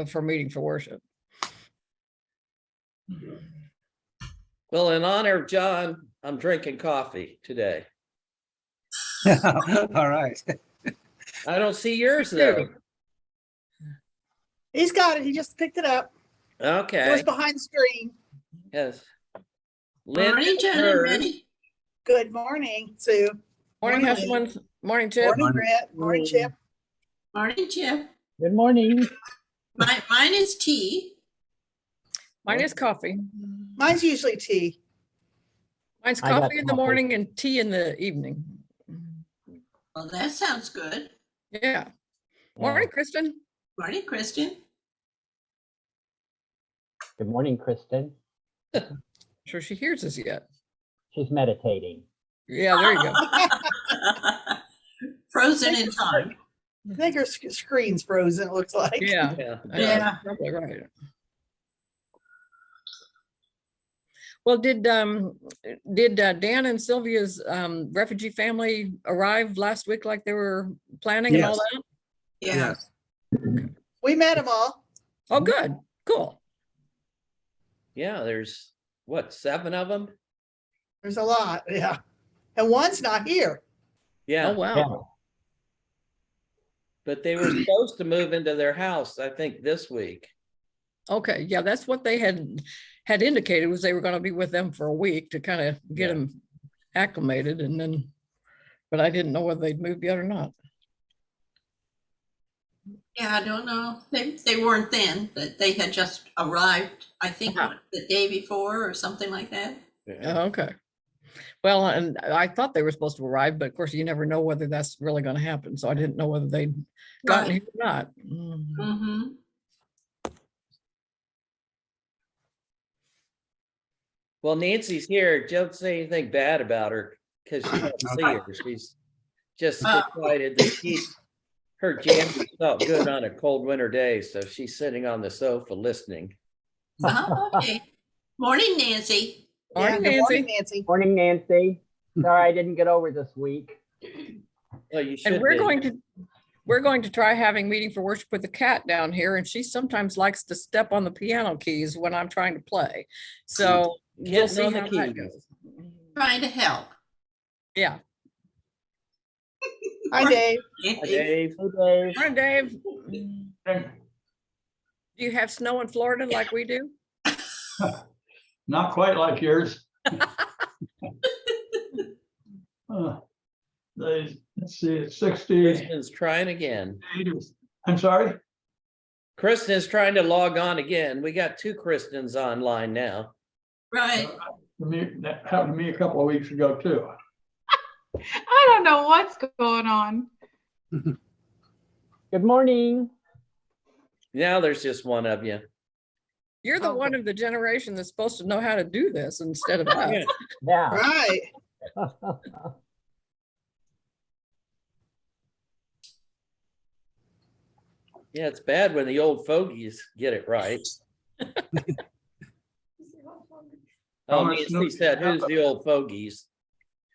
for meeting for worship. Well, in honor of John, I'm drinking coffee today. All right. I don't see yours though. He's got it. He just picked it up. It was Okay. behind the screen. Yes. Lynn Morning, Peery gentlemen. Good morning, Sue. Morning, Morning, husband. Morning, Chip. Morning, Morning. Brett. Morning, Chip. Morning, Chip. Good morning. Mine is tea. Mine is coffee. Mine's usually tea. Mine's I got coffee in the coffee. morning and tea in the evening. Well, that sounds good. Yeah. Morning, Kristen. Morning, Kristen. Good morning, Kristen. Sure she hears us yet. She's meditating. Yeah, there you go. Frozen in time. I think her screen's frozen, it looks like. Yeah. Yeah. Yeah. Probably right. Well, did Dan and Sylvia's refugee family arrive last week like they were planning and all that? Yeah. We met them all. Oh, good. Cool. Yeah, there's what, 7 of them? There's a lot, yeah. And one's not here. Yeah, Oh, wow. but they were supposed to move into their house, I think, this week. Okay. Yeah, that's what they had indicated, was they were going to be with them for a week to kind of get Yeah. them acclimated, and then, but I didn't know whether they'd moved yet or not. Yeah, I don't know. They weren't then, that they had just arrived, I think, the day before or something like that. Oh, okay. Well, and I thought they were supposed to arrive, but of course you never know whether that's really going to happen. So I didn't know whether they'd gotten Right. here or not. Mm. Mm-hmm. Well, Nancy's here. Don't say anything bad about her because she don't see her. She's just excited that her jammies felt good on a cold winter day. So she's sitting on the sofa listening. Oh, okay. Morning, Nancy. Morning, Good morning, Nancy. Nancy. Morning, Nancy. Sorry I didn't get over this week. Well, you should And we're be. going to try having meeting for worship with the cat down here, and she sometimes likes to step on the piano keys when I'm trying to play. So we'll Getting see on the how that keys. goes. Trying to help. Yeah. Hi, Dave. Hi, Dave. Hey, Dave. Morning, Dave. Do you have snow in Florida like we do? Not quite like yours. Let's see, it's 60. Kristen's trying again. I'm sorry? Kristen is trying to log on again. We got 2 Kristens online now. Right. That happened to me a couple of weeks ago too. I don't know what's going on. Good morning. Now there's just one of you. You're the one of the generation that's supposed to know how to do this instead of us. Yeah. Yeah. Right. Yeah, it's bad when the old fogies get it right. Oh, Nancy said, who's the old fogies?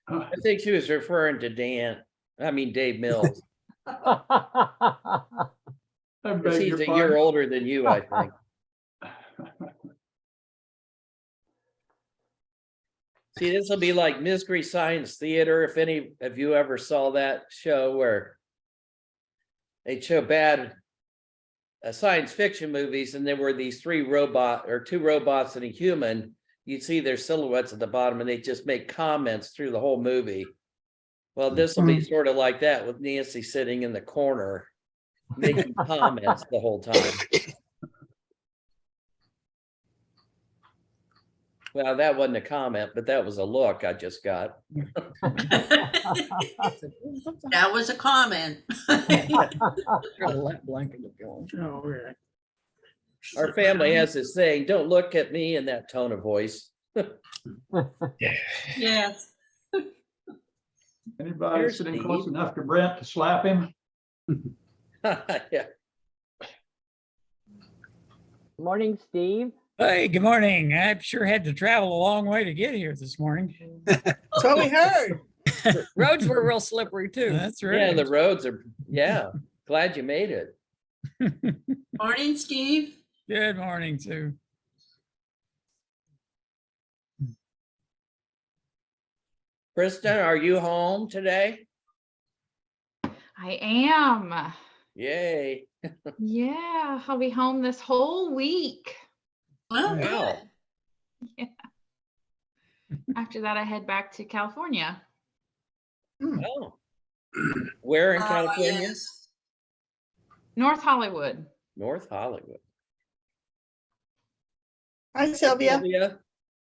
I think she was referring to Dave Mills. I 'Cause beg he's your a year pardon. older than you, I think. See, this will be like Mystery Science Theater. If any of you ever saw that show where they show bad science fiction movies, and there were these 2 robots and a human, you'd see their silhouettes at the bottom and they just make comments through the whole movie. Well, this will be sort of like that, with Nancy sitting in the corner making comments the whole time. Well, that wasn't a comment, but that was a look I just got. That was a comment. Our family has this saying, don't look at me in that tone of voice. Yes. Anybody Here's sitting Steve. close enough to Brent to slap him? Yeah. Morning, Steve. Hey, good morning. I sure had to travel a long way to get here this morning. That's what we heard. Roads were real slippery too. That's Yeah, right. the roads are, glad you made it. Morning, Steve. Good morning, Sue. Kristen, are you home today? I am. Yay. Yeah, I'll be home this whole week. Oh, Wow. good. After that, I head back to California. Oh. Where in Oh, California? yes. North Hollywood. North Hollywood. Hi, Sylvia. Sylvia?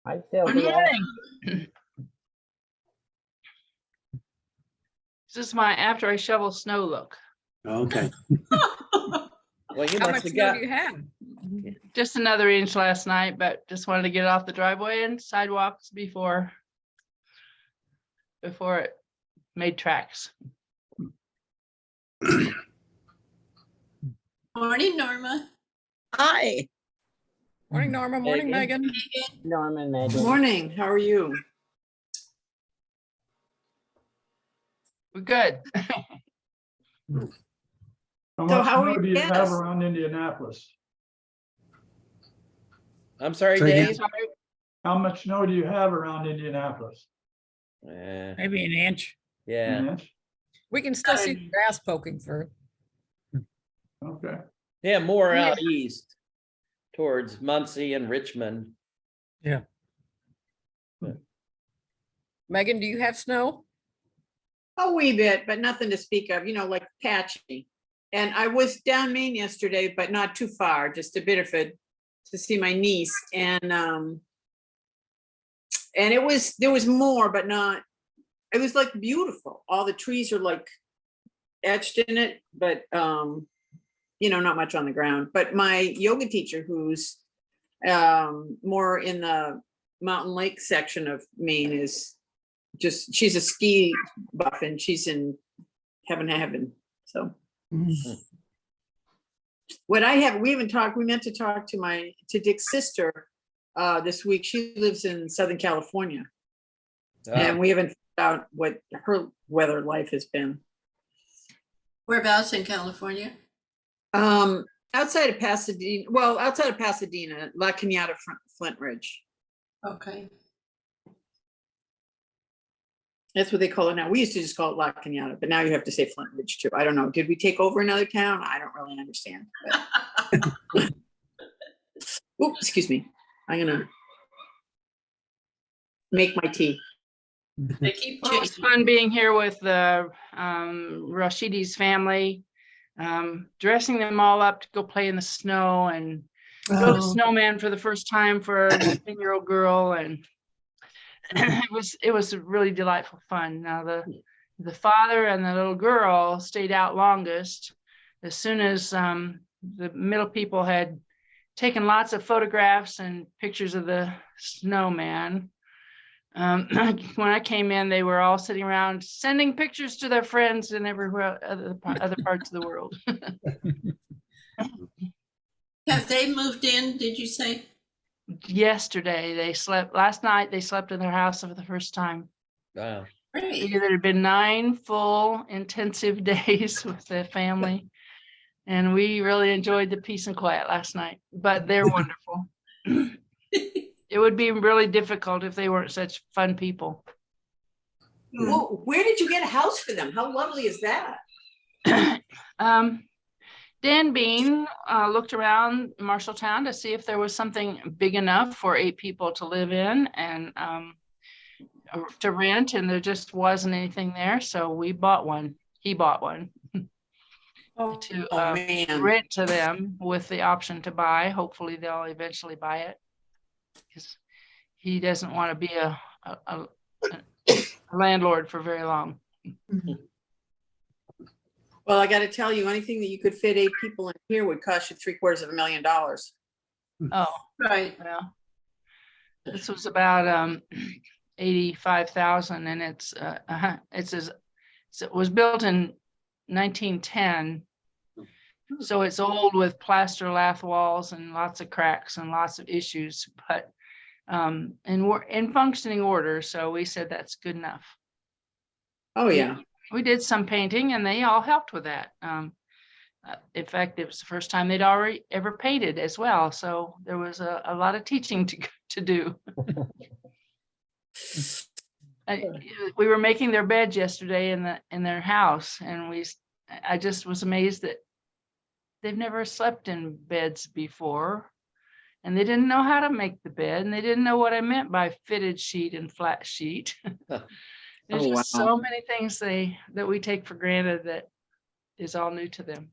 Hi, Good Sylvia. morning. This is my after I shovel snow look. Okay. Well, you How must much have snow got, do you have? Just another inch last night, but just wanted to get it off the driveway and sidewalks before it made tracks. Morning, Norma. Hi, Morning, Norma. Morning, Megan. Megan. Norman, Megan. morning. How are you? We're good. How So much how are snow do you you have guys? around Indianapolis? I'm sorry, Say again? Dave. Sorry. How much snow do you have around Indianapolis? Maybe an inch. Yeah. An inch? We can still see the grass poking through. Okay. Yeah, more Yeah. out east towards Muncie and Richmond. Megan, do you have snow? A wee bit, but nothing to speak of, like patchy. And I was down Maine yesterday, but not too far, just a bit of it to see my niece. And there was more, but not, it was like beautiful. All the trees are like etched in it, but not much on the ground. But my yoga teacher, who's more in the mountain lake section of Maine, is she's a ski buff and she's in heaven. So what we haven't talked, we meant to talk to Dick's sister this week. She lives in Southern California and we haven't found out what her weather life has been. Whereabouts in California? Outside of Pasadena, La Cañada, Flint Ridge. Okay. That's what they call it now. We used to just call it La Cañada, but now you have to say Flint Ridge too. I don't know. Did we take over another town? I don't really understand. Oops, excuse me. I'm gonna make my tea. They keep Well, it was changing. fun being here with the Rashidi's family, dressing them all up to go play in the snow and go to snowman for the first time for a 10-year-old girl, and it was really delightful fun. Now the father and the little girl stayed out longest. As soon as the middle people had taken lots of photographs and pictures of the snowman, when I came in, they were all sitting around sending pictures to their friends in everywhere other parts of the world. Have they moved in, did you say? Yesterday last night they slept in their house for the first time. Wow. Great. There had been 9 full intensive days with the family, and we really enjoyed the peace and quiet last night, but they're wonderful. It would be really difficult if they weren't such fun people. Well, where did you get a house for them? How lovely is that? Dan Bean looked around Marshalltown to see if there was something big enough for 8 people to live in and to rent, and there just wasn't anything there. So we bought one. He bought one to man. rent to them with the option to buy. Hopefully they'll eventually buy it, because he doesn't want to be a landlord for very long. Well, I got to tell you, anything that you could fit 8 people in here would cost you $750,000. Oh, Right. well, this was about 85,000, and it was built in 1910, so it's old with plaster lath walls and lots of cracks and lots of issues, but and we're in functioning order. So we said that's good enough. Oh yeah. We did some painting and they all helped with that. In fact, it was the first time they'd already ever painted as well. So there was a lot of teaching to do. We were making their beds yesterday in their house, and I just was amazed that they've never slept in beds before, and they didn't know how to make the bed, and they didn't know what I meant by fitted sheet and flat sheet. There's Oh, just wow. so many things that we take for granted that is all new to them.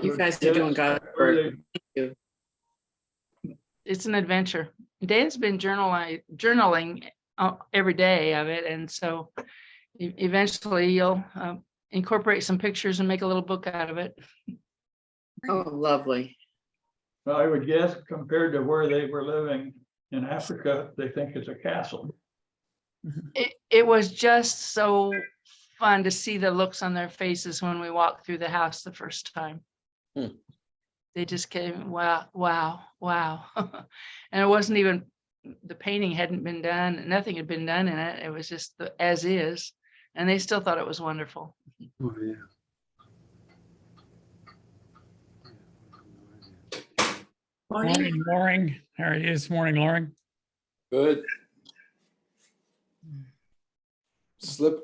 You guys are doing God's work. It's an adventure. Dan's been journaling every day of it, and so eventually you'll incorporate some pictures and make a little book out of it. Oh, lovely. Well, I would guess compared to where they were living in Africa, they think it's a castle. It was just so fun to see the looks on their faces when we walked through the house the first time. They just came, wow, wow, wow. And it wasn't even, the painting hadn't been done, nothing had been done in it. It was just as is. And they still thought it was wonderful. Oh, yeah. Morning, Loring. How are you this morning, Loring? Good.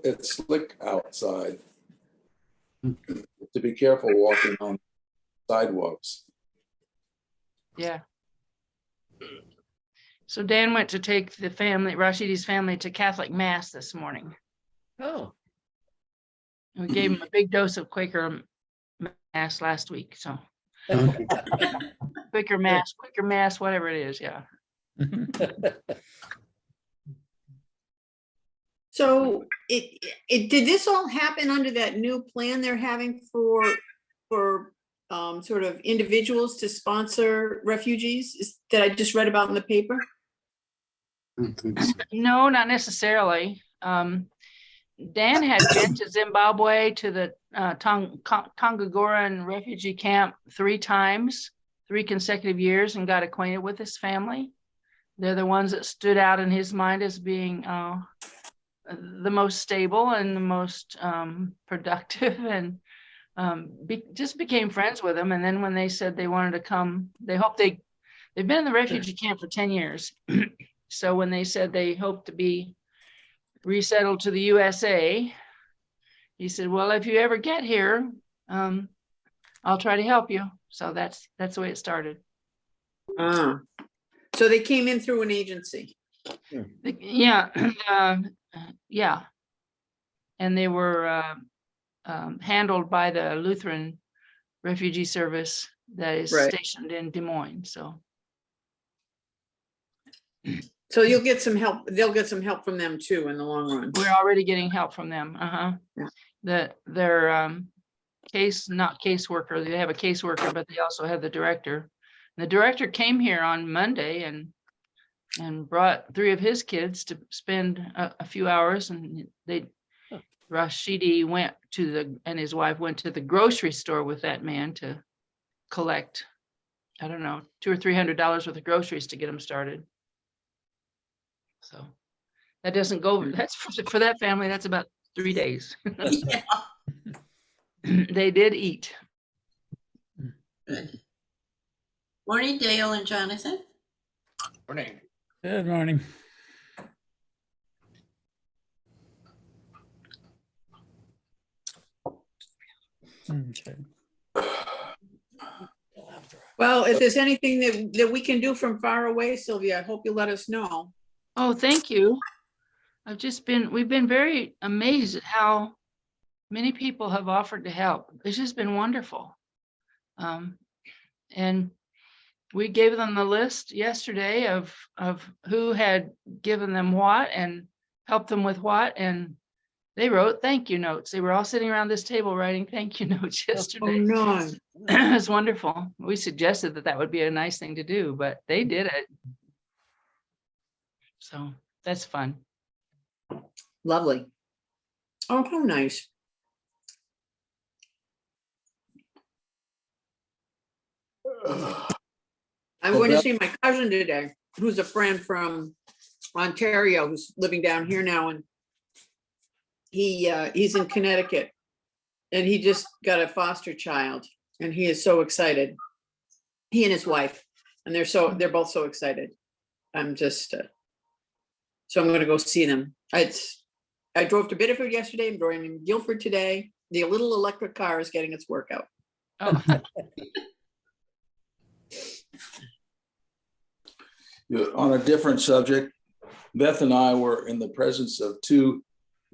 It's slick outside. To be careful walking on sidewalks. Yeah. So Dan went to take the family, Rashidi's family, to Catholic Mass this morning. Oh, We gave him a big dose of Quaker Mass last week, so. Quaker Mass, whatever it is, yeah. So did this all happen under that new plan they're having for sort of individuals to sponsor refugees that I just read about in the paper? I don't think so. No, not necessarily. Dan had been to Zimbabwe, to the Tongagoran refugee camp 3 times, 3 consecutive years, and got acquainted with his family. They're the ones that stood out in his mind as being the most stable and the most productive, and just became friends with them. And then when they said they wanted to come, they've been in the refugee camp for 10 years. So when they said they hope to be resettled to the USA, he said, well, if you ever get here, I'll try to help you. So that's the way it started. So they came in through an agency. Yeah. Yeah. And they were handled by the Lutheran Refugee Service that is Right. stationed in Des Moines. So you'll get some help. They'll get some help from them too in the long run. We're already getting help from them. Yeah. Their not caseworker, they have a caseworker, but they also have the director. And the director came here on Monday and brought 3 of his kids to spend a few hours, and Rashidi and his wife went to the grocery store with that man to collect, I don't know, $200 or $300 worth of groceries to get them started. So that doesn't go, that's for that family, that's about 3 days. Yeah. They did eat. Good. Morning, Dale and Jonathan. Morning. Good morning. Okay. Well, if there's anything that we can do from far away, Sylvia, I hope you let us know. Oh, thank you. We've been very amazed at how many people have offered to help. It's just been wonderful. And we gave them the list yesterday of who had given them what and helped them with what, and they wrote thank you notes. They were all sitting around this table writing thank you notes Oh, yesterday. no. It was wonderful. We suggested that would be a nice thing to do, but they did it. So that's fun. Lovely. Oh, how nice. I'm going to see my cousin today, who's a friend from Ontario, who's living down here now, and he's in Connecticut. And he just got a foster child and he is so excited. He and his wife, and they're both so excited. I'm just, so I'm gonna go see them. I drove to Biddeford yesterday, I'm driving in Guilford today. The little electric car is getting its workout. Oh, On a different subject, Beth and I were in the presence of two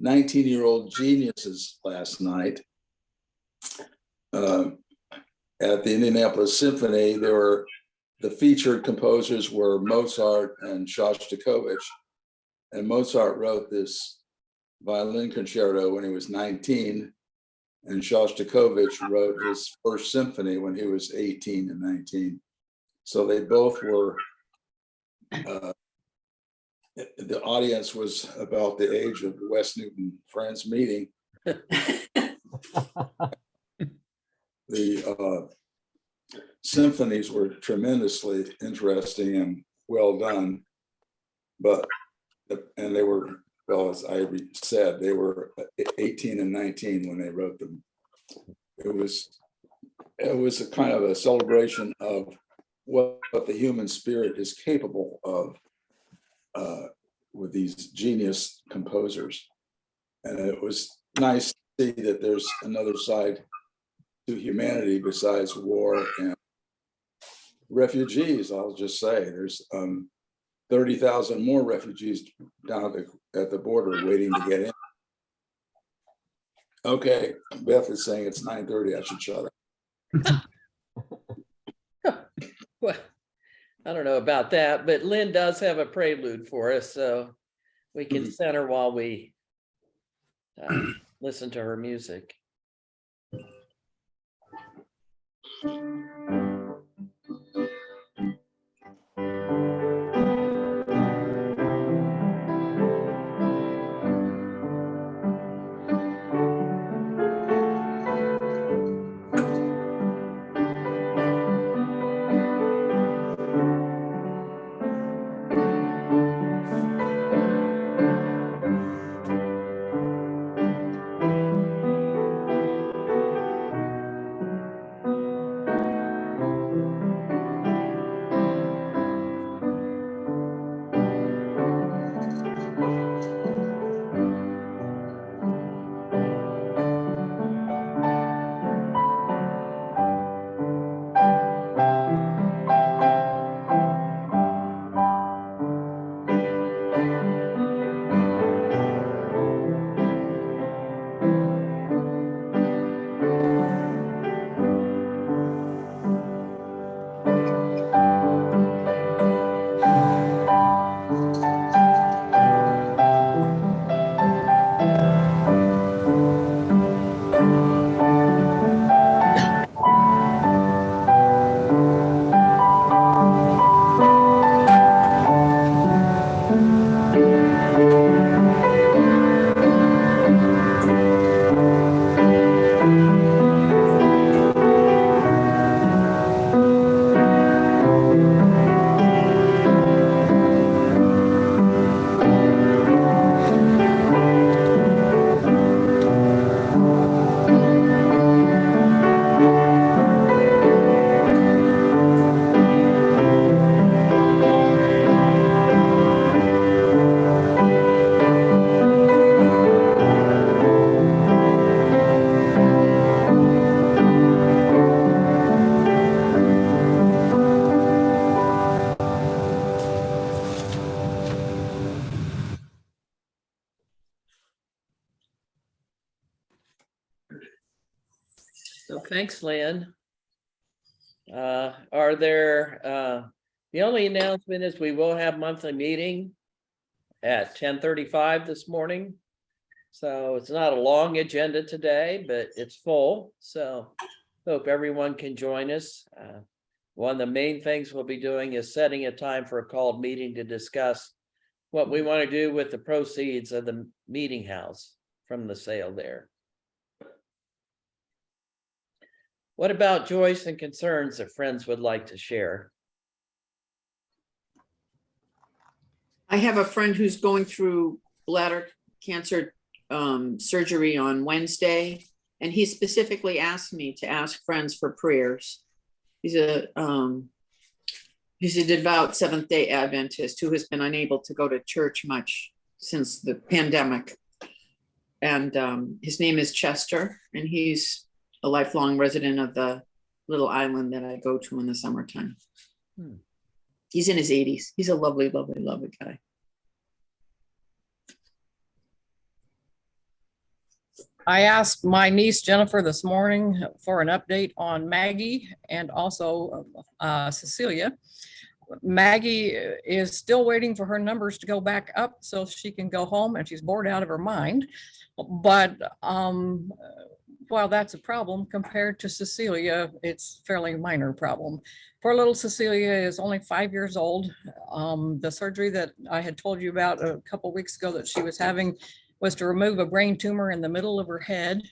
19-year-old geniuses last night. At the Indianapolis Symphony, the featured composers were Mozart and Shostakovich. And Mozart wrote this violin concerto when he was 19, and Shostakovich wrote his first symphony when he was 18 and 19. So they both were, the audience was about the age of the West Newton Friends meeting. The symphonies were tremendously interesting and well done, and they were, well, as I said, they were 18 and 19 when they wrote them. It was a kind of a celebration of what the human spirit is capable of with these genius composers. And it was nice to see that there's another side to humanity besides war and refugees. I'll just say there's 30,000 more refugees down at the border waiting to get in. Okay, Beth is saying it's 9:30. I should shut up. Well, I don't know about that, but Lynn does have a prelude for us, so we can center while we listen to her music. So thanks, Lynn. Are there, the only announcement is we will have monthly meeting at 10:35 this morning. So it's not a long agenda today, but it's full. So hope everyone can join us. One of the main things we'll be doing is setting a time for a called meeting to discuss what we want to do with the proceeds of the meeting house from the sale there. What about joys and concerns that friends would like to share? I have a friend who's going through bladder cancer surgery on Wednesday. And he specifically asked me to ask friends for prayers. He's a devout Seventh-day Adventist who has been unable to go to church much since the pandemic. And his name is Chester, and he's a lifelong resident of the little island that I go to in the summertime. He's in his 80s. He's a lovely, lovely, lovely guy. I asked my niece Jennifer this morning for an update on Maggie and also Cecilia. Maggie is still waiting for her numbers to go back up so she can go home, and she's bored out of her mind. But while that's a problem compared to Cecilia, it's a fairly minor problem. Poor little Cecilia is only 5 years old. The surgery that I had told you about a couple of weeks ago that she was having was to remove a brain tumor in the middle of her head.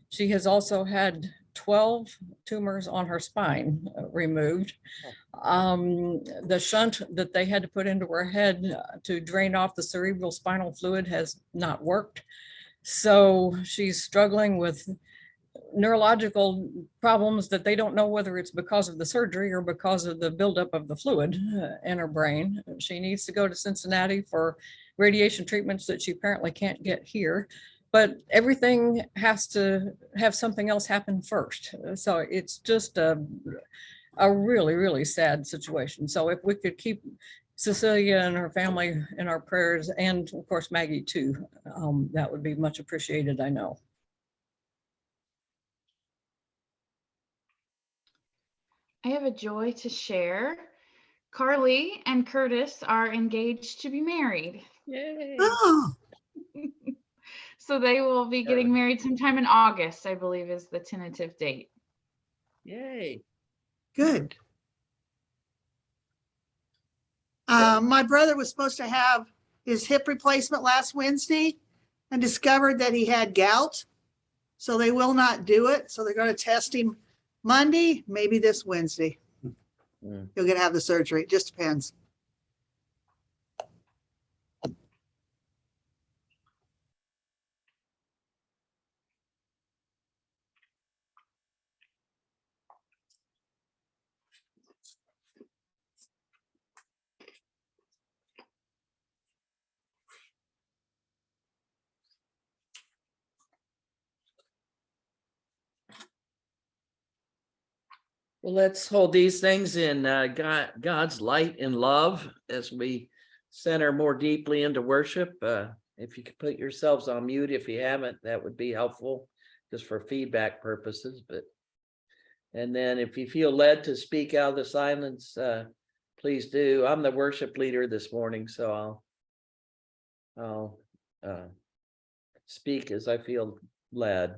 She has also had 12 tumors on her spine removed. The shunt that they had to put into her head to drain off the cerebral spinal fluid has not worked. So she's struggling with neurological problems that they don't know whether it's because of the surgery or because of the buildup of the fluid in her brain. She needs to go to Cincinnati for radiation treatments that she apparently can't get here. But everything has to have something else happen first. So it's just a really, really sad situation. So if we could keep Cecilia and her family in our prayers, and of course Maggie too, that would be much appreciated, I know. I have a joy to share. Carly and Curtis are engaged to be married. Yay. Oh, So they will be getting married sometime in August, I believe is the tentative date. Yay. good. My brother was supposed to have his hip replacement last Wednesday and discovered that he had gout. So they will not do it. So they're going to test him Monday, maybe this Wednesday. Mm. He'll get to have the surgery. It just depends. Well, let's hold these things in God's light and love as we center more deeply into worship. If you could put yourselves on mute, if you haven't, that would be helpful just for feedback purposes. And then if you feel led to speak out of the silence, please do. I'm the worship leader this morning, so I'll speak as I feel led.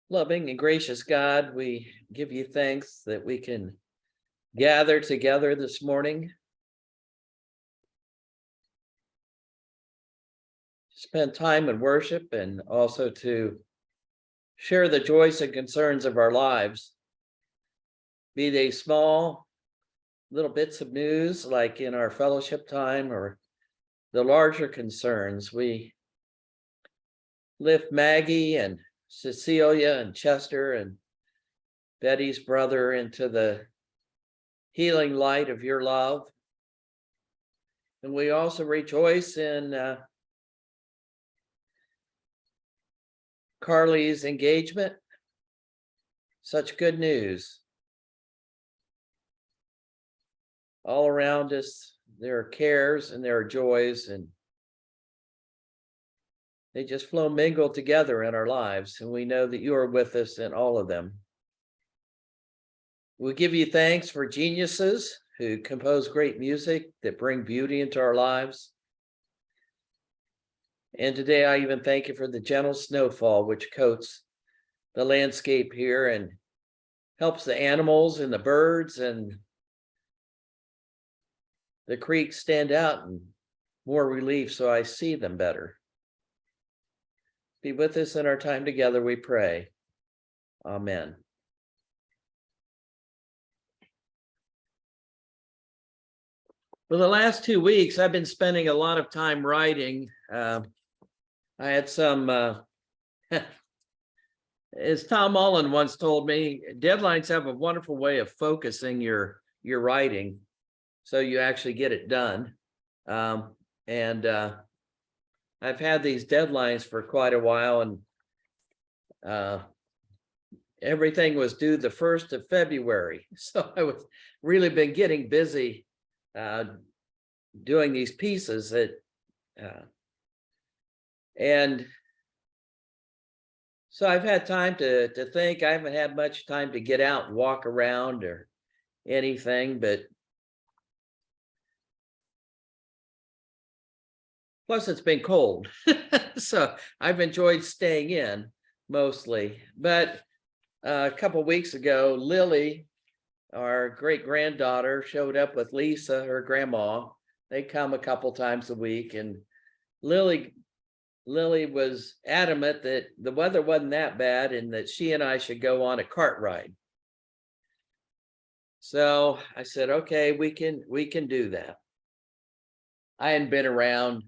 Loving and gracious God, we give you thanks that we can gather together this morning. Spend time in worship and also to share the joys and concerns of our lives. Be they small, little bits of news like in our fellowship time or the larger concerns. We lift Maggie and Cecilia and Chester and Betty's brother into the healing light of your love. And we also rejoice in Carly's engagement. Such good news. All around us, there are cares and there are joys, and they just flow mingled together in our lives. And we know that you are with us in all of them. We give you thanks for geniuses who compose great music that bring beauty into our lives. And today I even thank you for the gentle snowfall, which coats the landscape here and helps the animals and the birds and the creeks stand out in more relief so I see them better. Be with us in our time together, we pray. Amen. For the last 2 weeks, I've been spending a lot of time writing. I had some, as Tom Mullen once told me, deadlines have a wonderful way of focusing your writing, so you actually get it done. And I've had these deadlines for quite a while, and everything was due the 1st of February. So I was really been getting busy doing these pieces that, and so I've had time to think. I haven't had much time to get out and walk around or anything, but plus it's been cold. So I've enjoyed staying in mostly. But a couple of weeks ago, Lily, our great granddaughter, showed up with Lisa, her grandma. They come a couple times a week, and Lily was adamant that the weather wasn't that bad and that she and I should go on a cart ride. So I said, okay, we can do that. I hadn't been around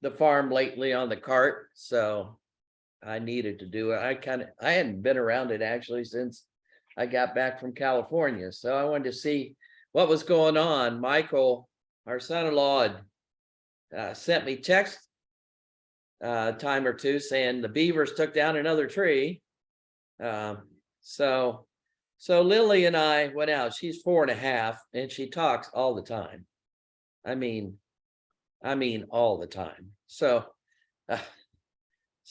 the farm lately on the cart, so I needed to do it. I hadn't been around it actually since I got back from California. So I wanted to see what was going on. Michael, our son-in-law, had sent me text time or two saying the beavers took down another tree. So Lily and I went out. She's 4.5 and she talks all the time. I mean all the time. So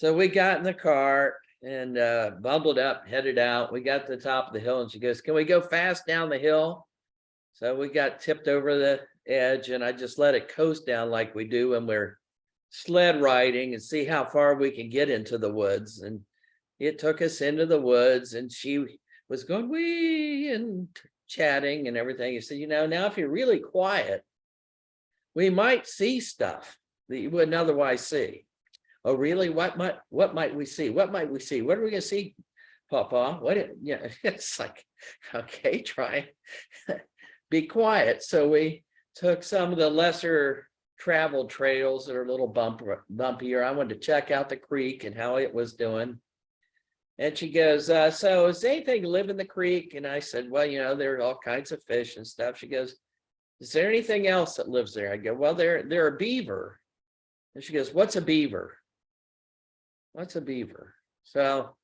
we got in the car and bundled up, headed out. We got to the top of the hill and she goes, "Can we go fast down the hill?" So we got tipped over the edge and I just let it coast down like we do when we're sled riding and see how far we can get into the woods. And it took us into the woods and she was going wee and chatting and everything. He said, now if you're really quiet, we might see stuff that you wouldn't otherwise see. Oh, really? What might we see? What might we see? What are we going to see, Papa? It's like, okay, try be quiet. So we took some of the lesser traveled trails that are a little bumpier. I wanted to check out the creek and how it was doing. And she goes, so is anything live in the creek? And I said, well, there are all kinds of fish and stuff. She goes, is there anything else that lives there? I go, well, there are beaver. And she goes, what's a beaver? What's a beaver? So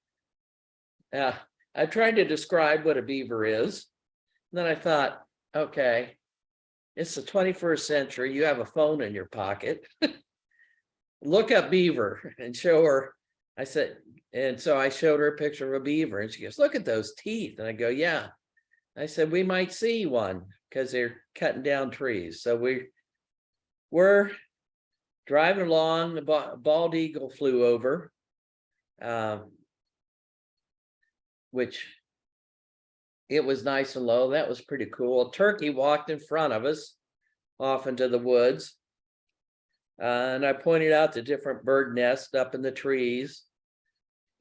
I tried to describe what a beaver is. And then I thought, okay, it's the 21st century. You have a phone in your pocket. Look up beaver and show her. I said, and so I showed her a picture of a beaver and she goes, look at those teeth. And I go, yeah. I said, we might see one because they're cutting down trees. So we're driving along. The bald eagle flew over, which it was nice and low. That was pretty cool. A turkey walked in front of us off into the woods. And I pointed out the different bird nests up in the trees.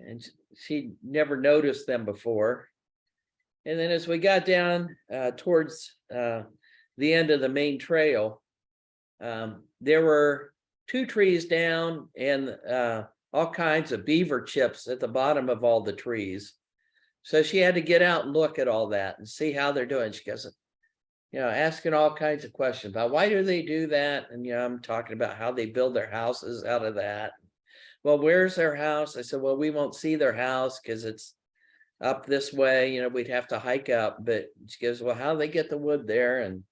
And she never noticed them before. And then as we got down towards the end of the main trail, there were 2 trees down and all kinds of beaver chips at the bottom of all the trees. So she had to get out and look at all that and see how they're doing. She goes, asking all kinds of questions about why do they do that? And, I'm talking about how they build their houses out of that. Well, where's their house? I said, well, we won't see their house because it's up this way. We'd have to hike up. But she goes, well, how do they get the wood there? And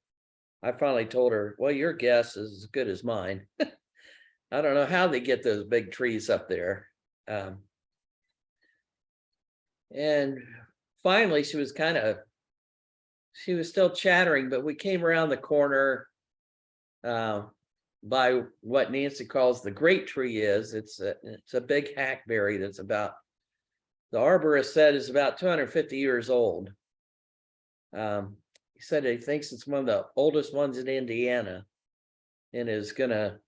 I finally told her, well, your guess is as good as mine. I don't know how they get those big trees up there. And finally, she was kind of she was still chattering, but we came around the corner by what Nancy calls the great tree is. It's a big hackberry that's about, the arborist said is about 250 years old. He said he thinks it's one of the oldest ones in Indiana and is gonna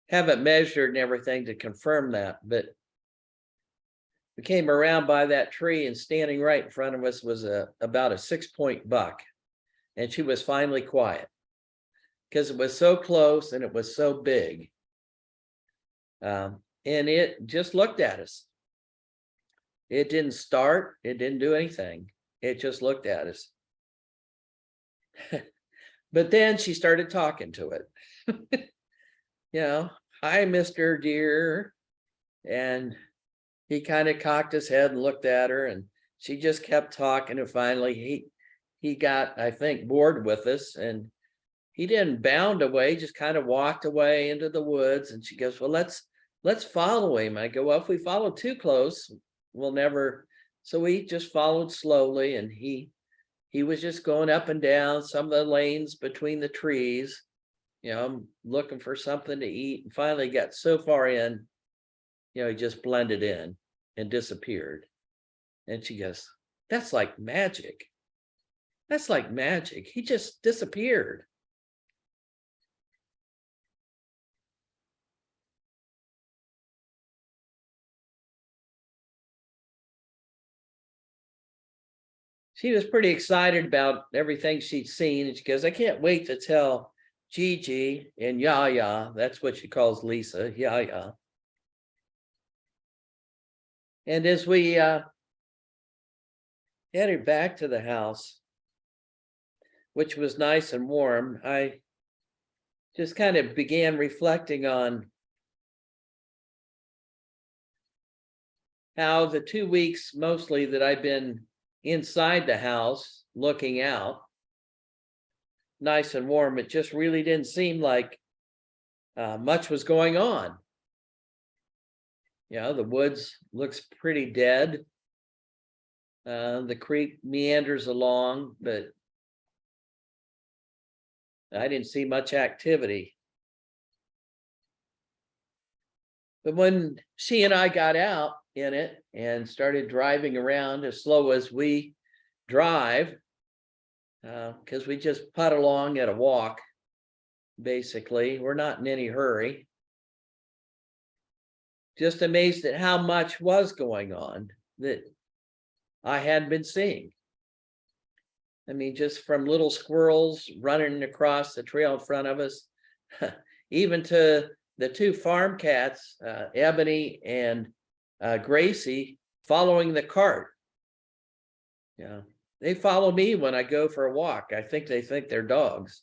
have it measured and everything to confirm that. But we came around by that tree, and standing right in front of us was about a 6-point buck. And she was finally quiet because it was so close and it was so big. And it just looked at us. It didn't start, it didn't do anything. It just looked at us. But then she started talking to it. You know, hi, Mr. Deer. And he kind of cocked his head and looked at her, and she just kept talking. And finally he got, I think, bored with us, and he didn't bound away, just kind of walked away into the woods. And she goes, well, let's follow him. I go, well, if we follow too close, we'll never. So we just followed slowly, and he was just going up and down some of the lanes between the trees, you know, looking for something to eat, and finally got so far in, you know, he just blended in and disappeared. And she goes, that's like magic. That's like magic. He just disappeared. She was pretty excited about everything she'd seen. And she goes, I can't wait to tell Gigi and Yaya. That's what she calls Lisa, Yaya. And as we headed back to the house, which was nice and warm, I just kind of began reflecting on how the 2 weeks mostly that I've been inside the house looking out, nice and warm, it just really didn't seem like much was going on. You know, the woods looks pretty dead. The creek meanders along, but I didn't see much activity. But when she and I got out in it and started driving around as slow as we drive, because we just putt along at a walk, basically, we're not in any hurry. Just amazed at how much was going on that I hadn't been seeing. I mean, just from little squirrels running across the trail in front of us, even to the 2 farm cats, Ebony and Gracie, following the cart. Yeah, they follow me when I go for a walk. I think they think they're dogs,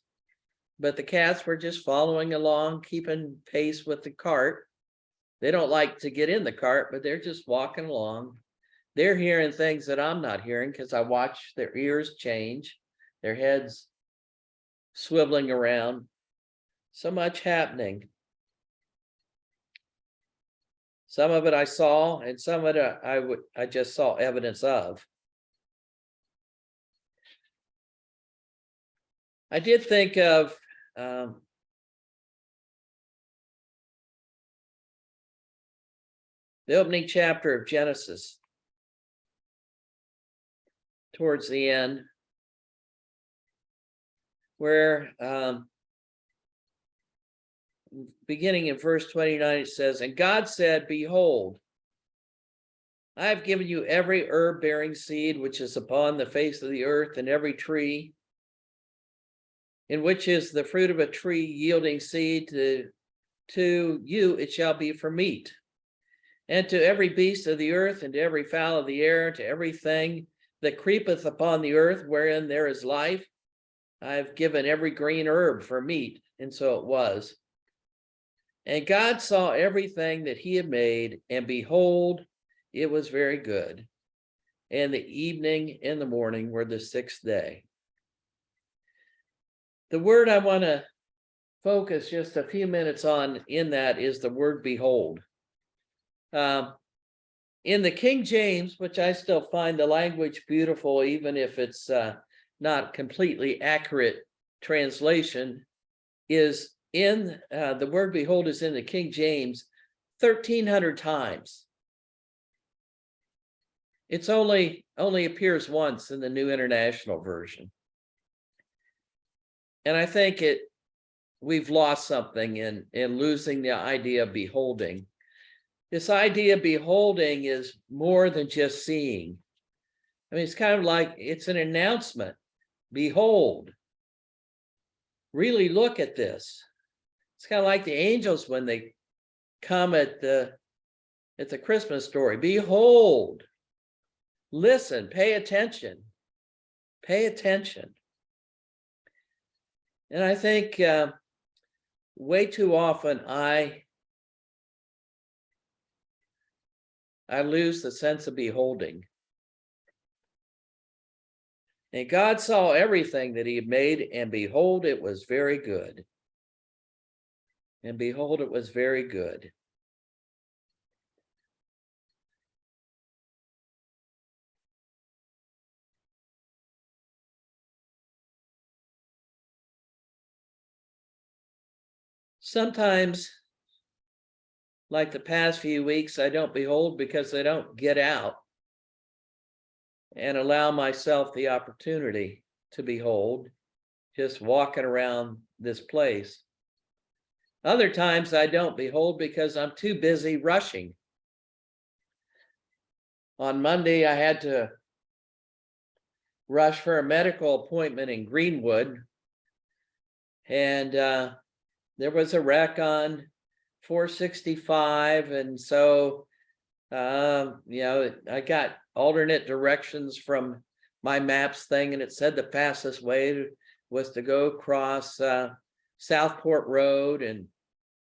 but the cats were just following along, keeping pace with the cart. They don't like to get in the cart, but they're just walking along. They're hearing things that I'm not hearing because I watch their ears change, their heads swiveling around. So much happening. Some of it I saw, and some of it I just saw evidence of. I did think of the opening chapter of Genesis, towards the end, where beginning in verse 29, it says, and God said, behold, I have given you every herb bearing seed which is upon the face of the earth, and every tree in which is the fruit of a tree yielding seed, to you it shall be for meat. And to every beast of the earth, and to every fowl of the air, to everything that creepeth upon the earth wherein there is life, I have given every green herb for meat. And so it was. And God saw everything that he had made, and behold, it was very good. And the evening and the morning were the 6th day. The word I want to focus just a few minutes on in that is the word behold. In the King James, which I still find the language beautiful, even if it's not completely accurate translation, is in the word behold is in the King James 1,300 times. It's only appears once in the New International Version. And I think we've lost something in losing the idea of beholding. This idea of beholding is more than just seeing. I mean, it's kind of like it's an announcement. Behold, really look at this. It's kind of like the angels when they come at the Christmas story. Behold, listen, pay attention, pay attention. And I think way too often I lose the sense of beholding. And God saw everything that he had made, and behold, it was very good. And behold, it was very good. Sometimes, like the past few weeks, I don't behold because I don't get out and allow myself the opportunity to behold, just walking around this place. Other times I don't behold because I'm too busy rushing. On Monday, I had to rush for a medical appointment in Greenwood, and there was a wreck on 465, and so I got alternate directions from my maps thing, and it said the fastest way was to go across Southport Road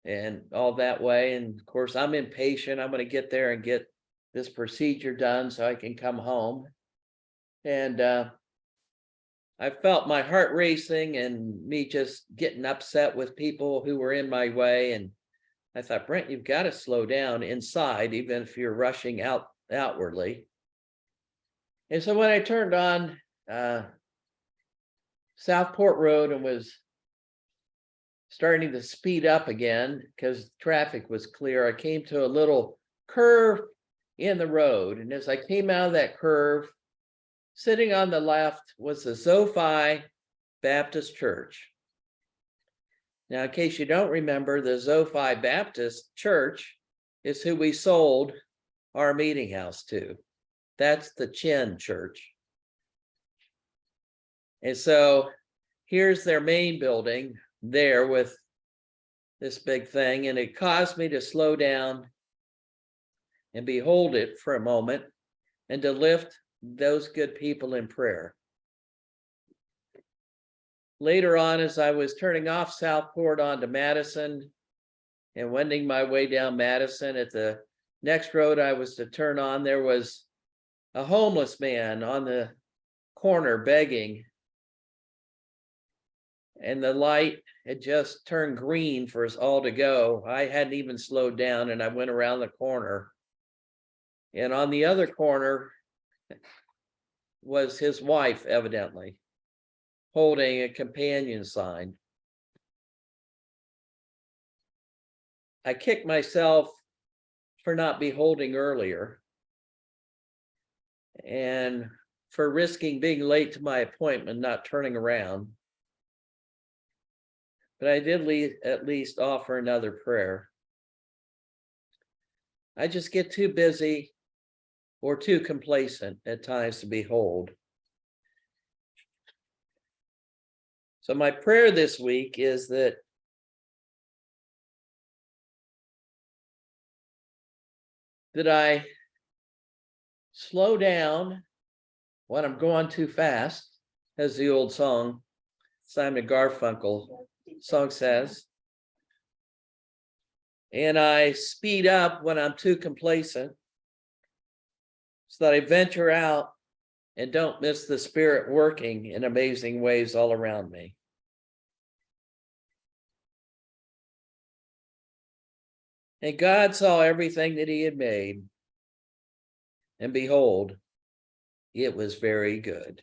and all that way. And of course, I'm impatient. I'm going to get there and get this procedure done so I can come home. And I felt my heart racing and me just getting upset with people who were in my way. And I thought, Brent, you've got to slow down inside, even if you're rushing outwardly. And so when I turned on Southport Road and was starting to speed up again because traffic was clear, I came to a little curve in the road. And as I came out of that curve, sitting on the left was the Zophii Baptist Church. Now, in case you don't remember, the Zophii Baptist Church is who we sold our meeting house to. That's the Chin Church. And so here's their main building there with this big thing, and it caused me to slow down and behold it for a moment and to lift those good people in prayer. Later on, as I was turning off Southport onto Madison and wending my way down Madison, at the next road I was to turn on, there was a homeless man on the corner begging. And the light had just turned green for us all to go. I hadn't even slowed down, and I went around the corner. And on the other corner was his wife, evidently, holding a companion sign. I kicked myself for not beholding earlier and for risking being late to my appointment, not turning around. But I did at least offer another prayer. I just get too busy or too complacent at times to behold. So my prayer this week is that I slow down when I'm going too fast, as the old song, Simon Garfunkel song says, and I speed up when I'm too complacent, so that I venture out and don't miss the Spirit working in amazing ways all around me. And God saw everything that he had made, and behold, it was very good.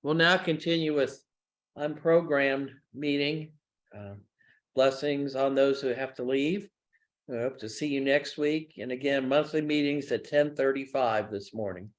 We'll now continue with unprogrammed meeting. Blessings on those who have to leave. I hope to see you next week. And again, monthly meetings at 10:35 this morning.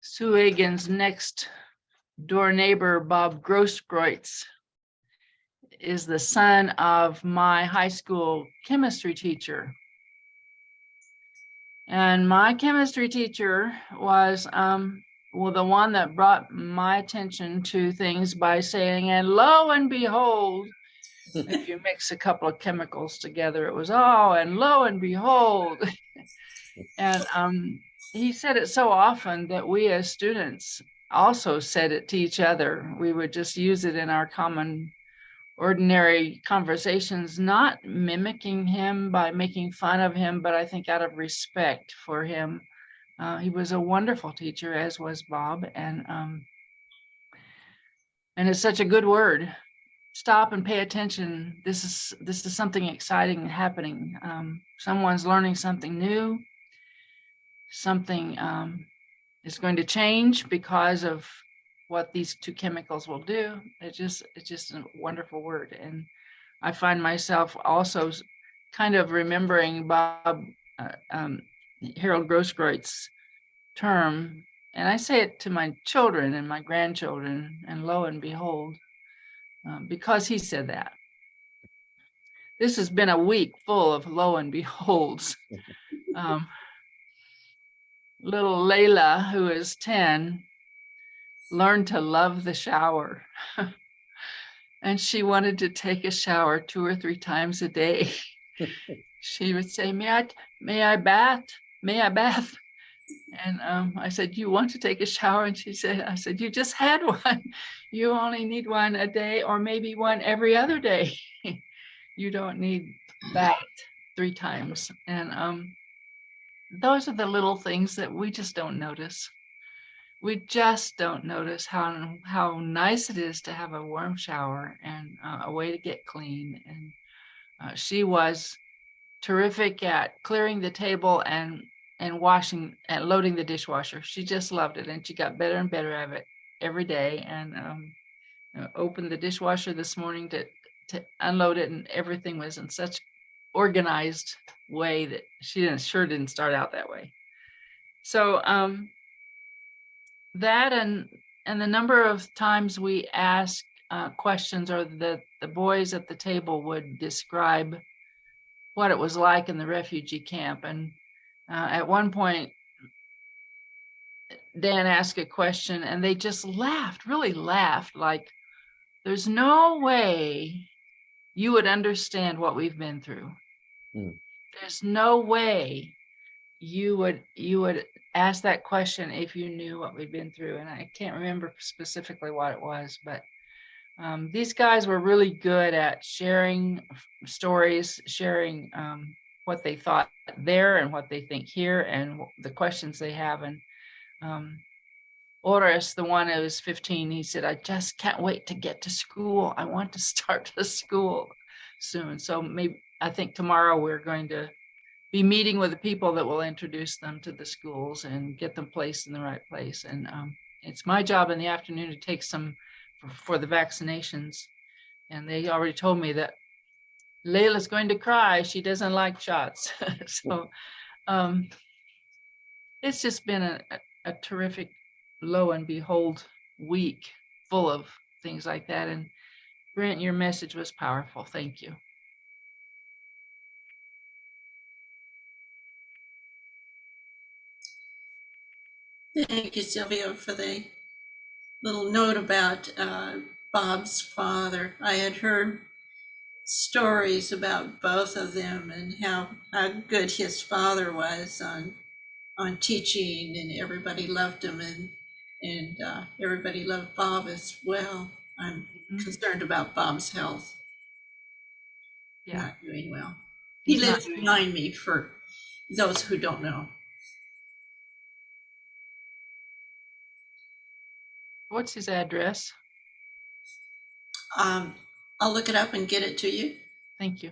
Sue Agan's next door neighbor, Bob Grosskreutz, is the son of my high school chemistry teacher. And my chemistry teacher was, well, the one that brought my attention to things by saying, and lo and behold, if you mix a couple of chemicals together, it was, oh, and lo and behold. And he said it so often that we as students also said it to each other. We would just use it in our common ordinary conversations, not mimicking him by making fun of him, but I think out of respect for him. He was a wonderful teacher, as was Bob, and it's such a good word. Stop and pay attention. This is something exciting happening. Someone's learning something new. Something is going to change because of what these two chemicals will do. It's just a wonderful word. And I find myself also kind of remembering Bob Harold Grosskreutz term, and I say it to my children and my grandchildren, and lo and behold, because he said that. This has been a week full of lo and beholds. Little Layla, who is 10, learned to love the shower. And she wanted to take a shower 2 or 3 times a day. She would say, may I bath? May I bath? And I said, you want to take a shower? And I said, you just had one. You only need one a day, or maybe one every other day. You don't need that 3 times. And those are the little things that we just don't notice. We just don't notice how nice it is to have a warm shower and a way to get clean. And she was terrific at clearing the table and washing and loading the dishwasher. She just loved it, and she got better and better at it every day. And opened the dishwasher this morning to unload it, and everything was in such organized way that she sure didn't start out that way. So that and the number of times we ask questions, or the boys at the table would describe what it was like in the refugee camp. And at one point, Dan asked a question and they just laughed, really laughed, like, there's no way you would understand what we've been through. There's no way you would ask that question if you knew what we've been through. And I can't remember specifically what it was, but these guys were really good at sharing stories, sharing what they thought there and what they think here, and the questions they have. And Oris, the one who was 15, he said, I just can't wait to get to school. I want to start the school. soon. So maybe, I think tomorrow we're going to be meeting with the people that will introduce them to the schools and get them placed in the right place. And it's my job in the afternoon to take some for the vaccinations. And they already told me that Layla's going to cry. She doesn't like shots. So it's just been a terrific lo and behold week full of things like that. And Brent, your message was powerful. Thank you. Thank you, Sylvia, for the little note about Bob's father. I had heard stories about both of them and how good his father was on teaching, and everybody loved him, and everybody loved Bob as well. I'm concerned about Bob's health. Yeah. Not doing well. He He's not lives doing behind me for those who don't know. What's his address? I'll look it up and get it to you. Thank you.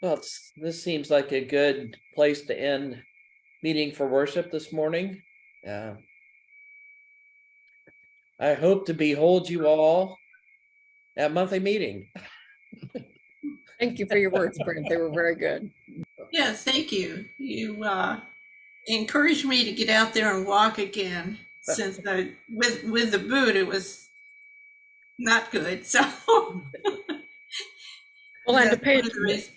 Well, this seems like a good place to end meeting for worship this morning. I hope to behold you all at monthly meeting. Thank you for your words, Brent. They were very good. Yeah, thank you. You encouraged me to get out there and walk again, since with the boot it was not good. So Well, and to that's pay one of the reasons.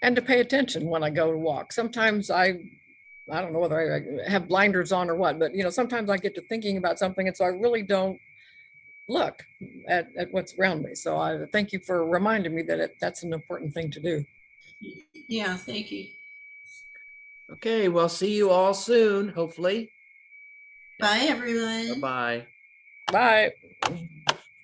and to pay attention when I go to walk. Sometimes I don't know whether I have blinders on or what, but sometimes I get to thinking about something, and so I really don't look at what's around me. So I thank you for reminding me that that's an important thing to do. Yeah, thank you. Okay, well, see you all soon, hopefully. Bye, everyone. Bye-bye. Bye.